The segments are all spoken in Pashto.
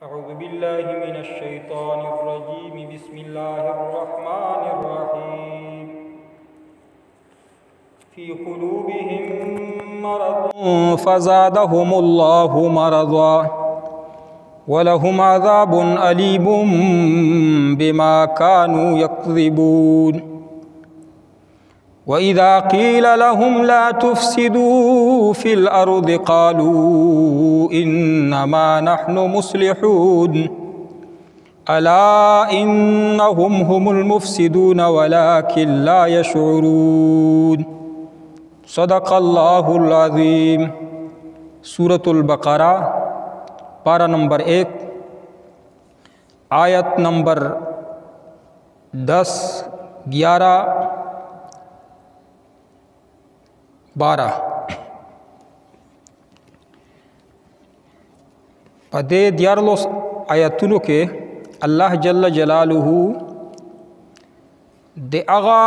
أعوذ بالله من الشيطان الرجيم بسم الله الرحمن الرحيم في قلوبهم مرض فزادهم الله مرضا ولهم عذاب أليم بما كانوا يكذبون وإذا قيل لهم لا تفسدوا في الأرض قالوا إنما نحن مصلحون ألا إنهم هم المفسدون ولكن لا يشعرون صدق الله العظيم. سورة البقرہ پارہ نمبر 1 آیت نمبر 10 11 12 پدې دیارلس آیتونو کې الله جل جلاله د هغه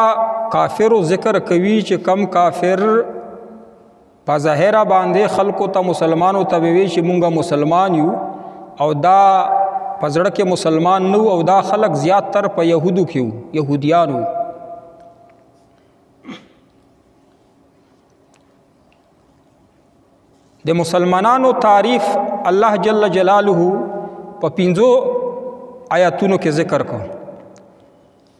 کافرو ذکر کوي چې کم کافر په ظاهره باندې خلکو ته مسلمانو ته وی چې مونږه مسلمان یو او دا په زړه کې مسلمان نو او دا خلک زیات تر په يهودو کې يهوديانو. د مسلمانانو تعریف الله جل جلاله په 5 آیاتونو کې ذکر کو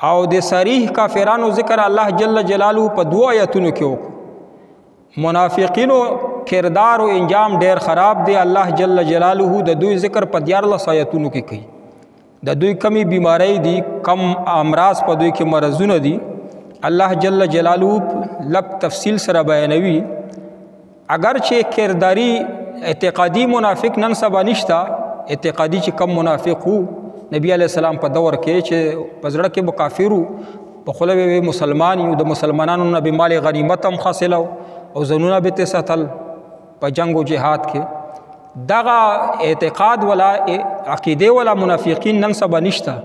او د صریح کافرانو ذکر الله جل جلاله په 2 آیاتونو کې وکړو. منافقینو کردار او انجام ډیر خراب دی. الله جل جلاله د دوی ذکر په 14 آیاتونو کې کوي. د دوی کمی بیماری دي، کم امراض په دوی کې مرزونه دي. الله جل جلاله لک تفصیل سره بیانوي. اگر چې کرداری اعتقادي منافق نن سبا نشتا، اعتقادي چې کم منافق وو نبی علیہ السلام په دور کې چې په زړه کې کافرو په خوله به مسلمان یو، د مسلمانانو نه به مال غنیمت هم حاصلو او زنونه به تساتل په جنگ او جهاد کې. دغه اعتقاد ولا عقیده ولا منافقین نن سبا نشتا،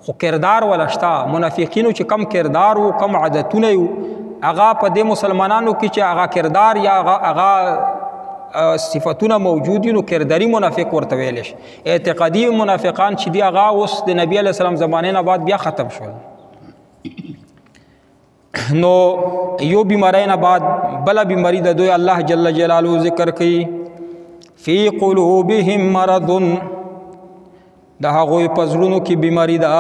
خو کردار ولا شتا. منافقینو چې کم کردار او کم عادتونه یو هغه په دې مسلمانانو کې چې هغه کردار یا هغه صفاتونه موجود نو کرداری منافق ورته ویل شي. اعتقادي منافقان چې دی هغه اوس د نبی علیہ السلام زمانه نه بعد بیا ختم شول. نو یو بیماری نه بعد بل بیماری د دوی الله جل جلاله ذکر کوي. فی قلوبهم مرض، د هغوی په زړونو کې بیماری ده.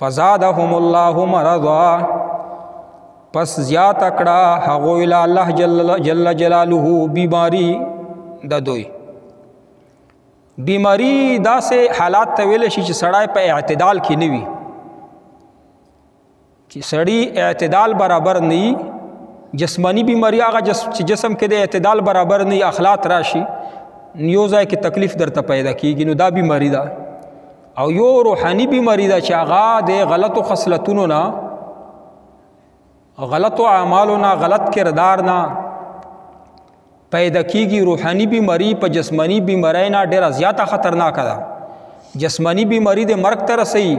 فزادهم الله مرضا، پس زیات اکڑا هغوی له الله جل جلاله بیماری د دوی. بیماری داسې حالات ته ویل شي چې سړی په اعتدال کې نه وي، چې سړی اعتدال برابر نه وي. جسمانی بیماری هغه چې جسم کې د اعتدال برابر نه وي، اخلاط راشي یو ځای کې تکلیف درته پیدا کیږي، نو دا بیماری ده. او یو روحانی بیماری ده چې هغه د غلطو خصلتونو نه، غلط اعمالو نه، غلط کردار نه پیدا کیږي. روحانی بیماری په جسمانی بیماری نه ډیره زیاته خطرناک ده. جسمانی بیماری د مرګ ته رسي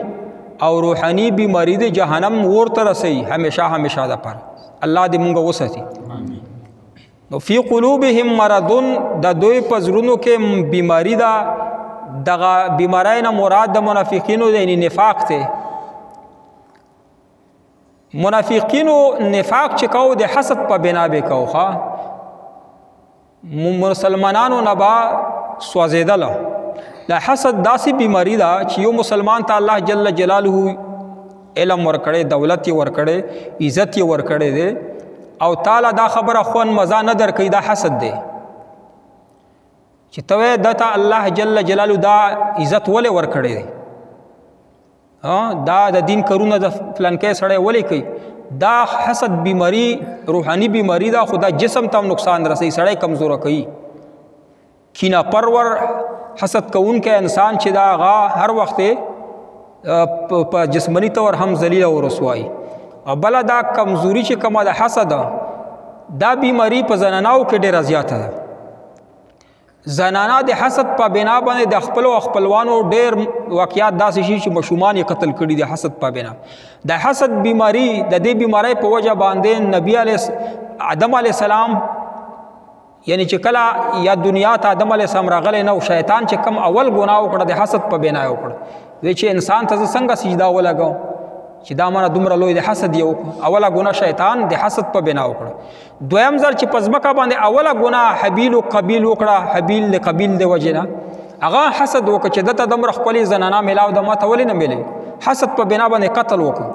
او روحانی بیماری د جهنم اور ته رسي همیشه همیشه ده پر. الله دې مونږ وساتي. نو فی قلوبهم مرض، د دوی په زړونو کې بیماری ده. دغه بیماری نه مراد د منافقینو د نفاق ته. منافقینو نفاق چې کو د حسد په بنا به کوخه مسلمانانو نه با سوځیدل. د حسد داسې بیماری ده چې یو مسلمان ته الله جل جلاله علم ورکړي، دولت یې ورکړي، عزت یې ورکړي دی او تعالی دا خبره خوان مزه نه درکوي. دا حسد دی چې ته دته الله جل جلاله دا عزت ولې ورکړي دی، دا د دین کارونه د فلانکې سړی ولې کوي. دا حسد بیماری روحانی بیماری دا. خدا جسم ته نقصان رسي، سړی کمزوره کوي. کینه پرور حسد کوونکی انسان چې دا هغه هر وخت په جسمانی طور هم ذلیل او رسوایی. او بل دا کمزوری چې کومه د حسد دا بیماری په زناناو کې ډیره زیاته ده. زنانا د حسد په بنا باندې د خپل او خپلوانو ډیر واقعیات داسې شي چې مشومان یې قتل کړي د حسد په بنا. د حسد بیماری د دې بیماری په وجه باندې نبی علیه آدم علیه السلام یعنی چې کله یا دنیا ته آدم علیه السلام راغلی نه او شیطان چې کم اول ګناه وکړه د حسد په بنا یې وکړه وی چې انسان ته زه څنګه سجده ولګوم چې دا مانه دومره لوی د حسد یې وکړو اوله ګناه شیطان د حسد په بنا وکړه دویم ځل چې په ځمکه باندې اوله ګناه حبیل و قبیل وکړه حبیل د قبیل د وجې نه هغه حسد وکړه چې دته دومره ښکلې زنانه میلاو د ما ته ولې نه میلې حسد په بنا باندې قتل وکړو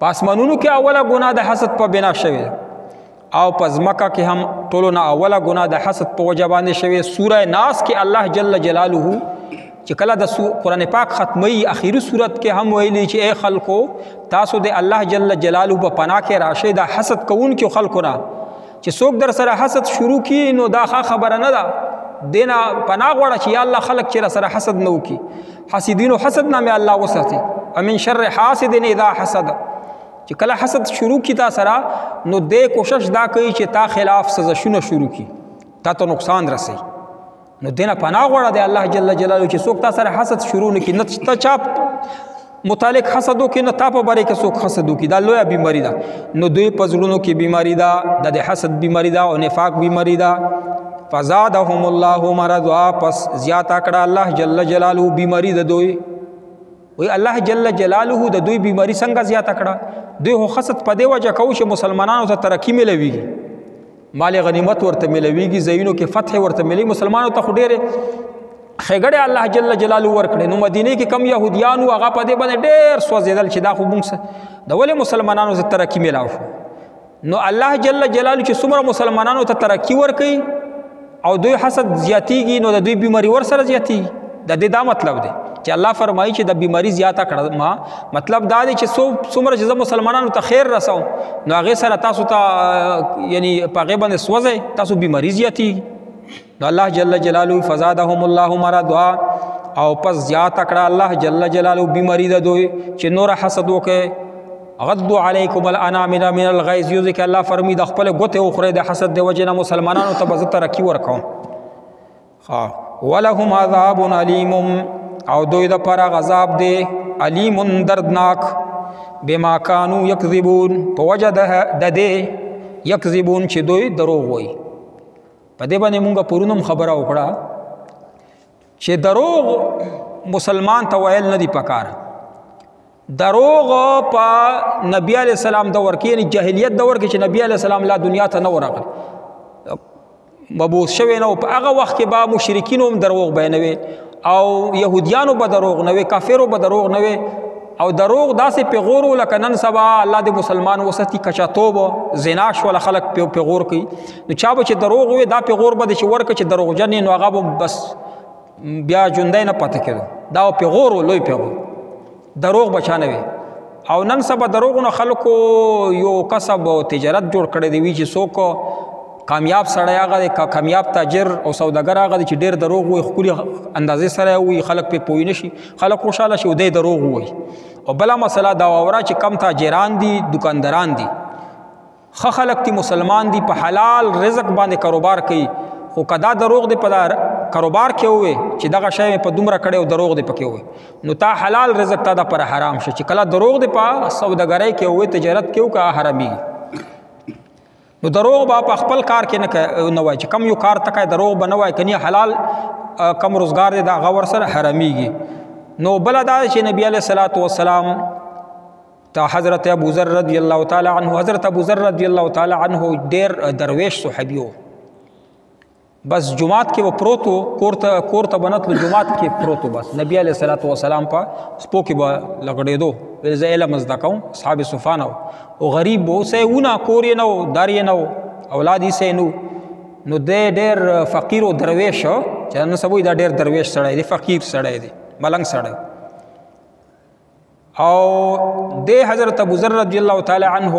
په اسمانونو کې اوله ګناه د حسد په بنا شوې ده او په ځمکه کې هم ټولو نه اوله ګناه د حسد په وجه باندې شوې سوره ناس کې الله جل جلاله چې کله د قرآن پاک ختمي اخیری صورت کې هم ویلي چې اے خلکو تاسو د الله جل جلاله په پناه کې راشئ د حسد کوونکو خلکو نه چې څوک در سره حسد شروع کړي نو دا خبره نه ده دینه پناه غواړه چې یا الله خلک چې سره حسد نه وکړي حسدینو حسد نه مې الله وساتي ومن شر حاسد اذا حسد چې کله حسد شروع کی تا سره نو دې کوشش دا کوي چې تا خلاف سازشونه شروع کی تا ته نقصان رسي نو دینه پناه غواړه د الله جل جلاله چې څوک تا سره حسد شروع نه کی نه ته چاپ متعلق حسد وکي نه تا په باره کې څوک حسد وکي دا لویه بیماری ده نو دوی په زړونو کې بیماری ده د حسد بیماری ده او نفاق بیماری ده فزادهم الله مرضا پس زیاته کړه الله جل جلاله بیماری ده دوی وی الله جل جلاله د دوی بیماری څنګه زیاته کړه دوی هو حسد په دې وجه کوي چې مسلمانانو ته ترقی ملويږي مال غنیمت ورته ملويږي زینو کې فتح ورته ملي مسلمانانو ته ډېر خېګړې الله جل جلاله ورکړي نو مدینه کې کم يهوديانو هغه په دې باندې ډېر سوځیدل چې دا خو موږ د ولې مسلمانانو ته ترقی ملاو شو نو الله جل جلاله چې څومره مسلمانانو ته ترقی ورکړي او دوی حسد زیاتیږي نو د دوی بیماری ور سره زیاتیږي د دې دا مطلب دی چې الله فرمایي چې د بیماری زیاته کړه ما مطلب دا دی چې څومره چې مسلمانانو ته خیر رسو نو هغه سره تاسو ته یعنی په هغه باندې سوځي تاسو بیماری زیاتیږي نو الله جل جلاله فزادهم الله مرضا او پس زیاته کړه الله جل جلاله بیماری د دوی چې نور حسد وکړي غضوا علیکم الانامل من الغیظ یو ځکه الله فرمی د خپل ګوته او خره د حسد د وجه نه مسلمانانو ته به ترقی ورکوم ولهم عذاب علیم او دوی د پر عذاب دی علیم دردناک بما کانوا یکذبون په وجه د دې یکذبون چې دوی دروغ وایي په دې باندې مونږه پرونم خبره وکړه چې دروغ مسلمان ته ویل نه دی پکار دروغ په نبی علیہ السلام دور کې یعنی جاهلیت دور کې چې نبی علیہ السلام لا دنیا ته نه ورغل مبعوث شوی نه په هغه وخت کې به مشرکین هم دروغ بیانوي او يهوديانو به دروغ نه وي کافرو به دروغ نه وي او دروغ داسې پیغورو لکه نن سبا الله د مسلمان وسطي کچاتوب زنا شول خلق پیغور کوي نو چا به چې دروغ وي دا پیغور به چې ورکه چې دروغجن نو هغه بس بیا ژوندی نه پاتې کېدو دا پیغور لوی پیغور دروغ بچانه وي او نن سبا دروغونه خلکو یو کسب او تجارت جوړ کړی دی چې څوک کامیاب سړی هغه کامیاب تاجر او سوداګر هغه چې ډېر دروغ وي خپل اندازې سره وي خلک په پوی نشي خلک خوشاله شي او د دروغ وي او بلا مسله دا وره چې کم تاجران دي دکانداران دي خلک تی مسلمان دي په حلال رزق باندې کاروبار کوي خو کدا دروغ دی په کاروبار کې وي چې دغه شی په دومره کړي او دروغ دی پکې وي نو تا حلال رزق تا د پر حرام شي چې کله دروغ دی په سوداګرۍ کې وي تجارت کې کا حرامي نو دروغ با په خپل کار کې نه وای چې کم یو کار تکای دروغ بنوای کني حلال کم روزگار دی دا غور سره حراميږي نو بل دا چې نبی علیہ الصلوۃ والسلام ته حضرت ابو ذر رضی الله تعالی عنہ حضرت ابو ذر رضی الله تعالی عنہ ډیر درویش صحابیو بس جمعات کې و پروتو کورته بنتلو جمعات کې پروتو بس نبی علیہ الصلوۃ والسلام په سپو کې به لګړېدو ول زه علم زده کوم اصحاب صفان او غریب وو سه ونه کور نو دار نو اولاد یې سه نو ډېر فقیر او درویش چې نن سبو دا ډېر درویش سړی دی فقیر سړی دی ملنګ سړی او د حضرت ابو ذر رضی الله تعالی عنہ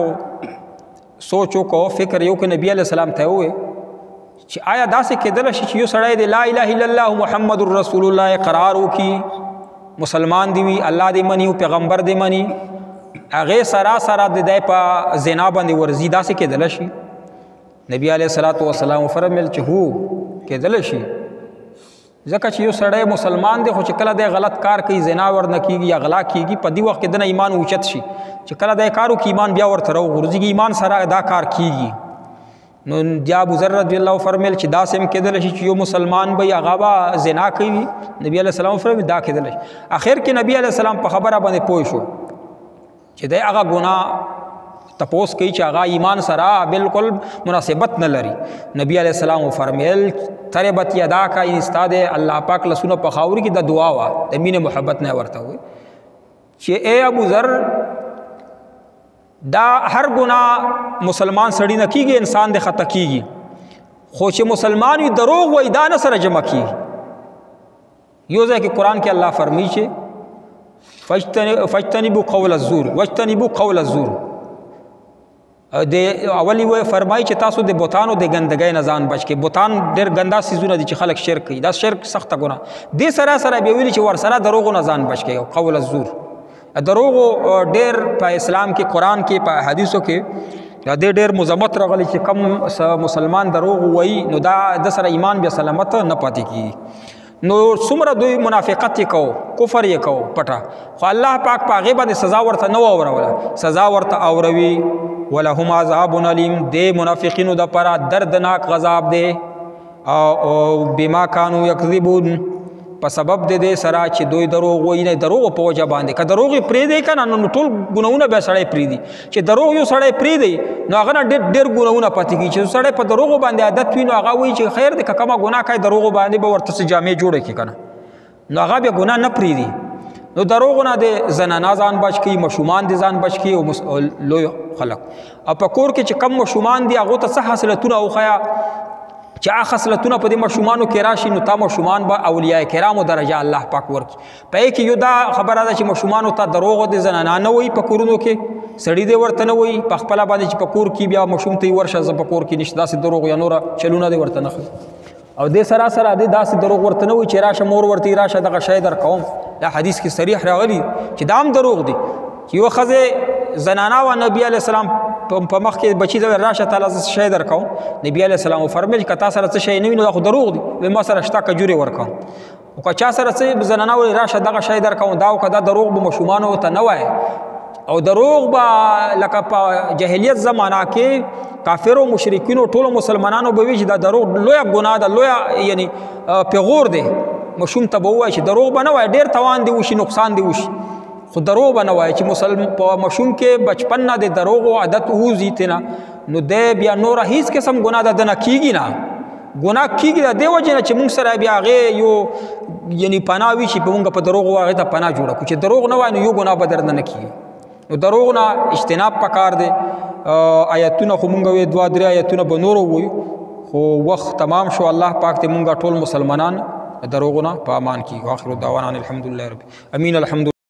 سوچو کو فکر یو کې نبی علیہ السلام ته وې چې آیا داسې کېدل شي چې یو سړی دی لا اله الا الله محمد رسول الله اقرار وکي مسلمان دی وي الله دی مني او پیغمبر دی مني هغه سراسر د دې په زنا باندې ورزي داسې کېدل شي نبی علیہ الصلوۃ والسلام فرمایل چې هو کېدل شي ځکه چې یو سړی مسلمان دی خو چې کله د غلط کار کوي زنا ورنه کیږي یا غلا کیږي په دې وخت کې د ایمان اوچت شي چې کله د کارو کې ایمان بیا ورته راو غورځي ایمان سره دا کار کیږي نو بیا ابو ذر رضی الله فرمیل چې دا سم کېدل شي چې یو مسلمان به هغه به زنا کوي. نبی علیه السلام فرمایي دا کېدل شي. اخر کې نبی علیه السلام په خبره باندې پوه شو چې دی هغه ګناه تپوس کوي چې هغه ایمان سره بالکل مناسبت نه لري. نبی علیه السلام فرمیل تربت یداک استاد الله پاک لسونه په خاوري کې د دعا وا د مینې محبت نه ورته وي چې اے ابو ذر دا هر ګناه مسلمان سړی نه کیږي انسان د خطا کیږي خو چې مسلمان وي دروغ وای دا نه سره جمع کیږي. یو ځای کې قرآن کې الله فرمایي چې فاجتنبوا قول الزور واجتنبوا قول الزور. د اولی وای فرمایي چې تاسو د بوتانو د ګندګۍ نه ځان بچ کې. بوتان ډېر ګندا سیزونه دي چې خلک شرک کوي. دا شرک سخته ګناه دې سره سره بیا ویلي چې ورسره دروغو نه ځان بچ کې. قول الزور دروغو ډېر په اسلام کې قرآن کې په حدیثو کې د ډېر مذمت راغلی چې کم مسلمان دروغ وایي نو دا د سره ایمان بیا سلامت نه پاتې کیږي. نو څومره دوی منافقت یې کوو کفر یې کوو پټه خو الله پاک په هغې باندې سزا ورته نه اوروله. سزا ورته اوروي. ولهم عذاب علیم د منافقینو دپاره دردناک عذاب دی او بما کانوا یکذبون په سبب د دې سره چې دوی دروغ وایي نه دروغ په وجه باندې که دروغ یې پرېږدی که نه نو ټول ګناهونه بیا سړی پرېږدي. چې دروغ یو سړی پرېږدي نو هغه نه ډېر ګناهونه پاتې کېږي. چې سړی په دروغو باندې عادت وي نو هغه وایي چې خیر دی که کومه ګناه کوي دروغو باندې به ورته څه جامې جوړې کړي که نه نو هغه بیا ګناه نه پرېږدي. نو دروغو نه د زنانا ځان بچ کړي ماشومان دې ځان بچ کړي او لوی خلک. او په کور کې چې کم ماشومان دي هغو ته څه حاصلتونه وښیه چې هغه خصلتونه په دې ماشومانو کې راشي نو تا ماشومان به اولیاء کرامو درجه الله پاک ورکړي. په کې یو دا خبره ده چې ماشومانو ته دروغ د زنانا نه وایي په کورونو کې سړي دې ورته نه وایي په خپله باندې چې په کور کې بیا ماشوم ته یې ورشه زه په کور کې نشته داسې دروغ یا نوره چلونه دې ورته نه ښایي. او دې سره سره دې داسې دروغ ورته نه وایي چې راشه مور ورته راشه دغه شی در کوم. دا حدیث کې صریح راغلی چې دا هم دروغ دی چې یوه ښځې زنانا و نبي علیه السلام په مخ کې بچی دا راشه تعالی زه شی در کوم. نبی علیه السلام فرمیل که تا سره څه شی نه وي نو دا خو دروغ دی. وایي ما سره شته کجورې ورکوم. او که چا سره څه زنانه وایي راشه دغه شی در کوم دا او که دا دروغ به ماشومانو ته نه وایي. او دروغ به لکه په جاهلیت زمانه کې کافرو مشرکینو ټولو مسلمانانو به وایي چې دا دروغ لویه ګناه ده لویه یعنی پیغور دی. ماشوم ته به ووایي چې دروغ به نه وایي ډېر تاوان دی وشي نقصان دی وشي خو دروغ به نه وایي چې په ماشوم کې بچپن نه د دروغو عادت ووځي تېنه نو دی بیا نوره هېڅ قسم ګناه د ده نه کېږي نه. ګناه کېږي د دې وجې نه چې موږ سره بیا هغې یو یعنې پناه وي چې په موږ په دروغو هغې ته پناه جوړه کړو. چې دروغ نه وایي نو یو ګناه به در نه کېږي. نو دروغ نه اجتناب پکار دی. آیتونه خو موږ وایو 2-3 آیتونه به نور ووایو خو وخت تمام شو. الله پاک دې موږ ټول مسلمانان دروغونه په امان کړي. واخر دعوانا الحمدلله رب امین. الحمد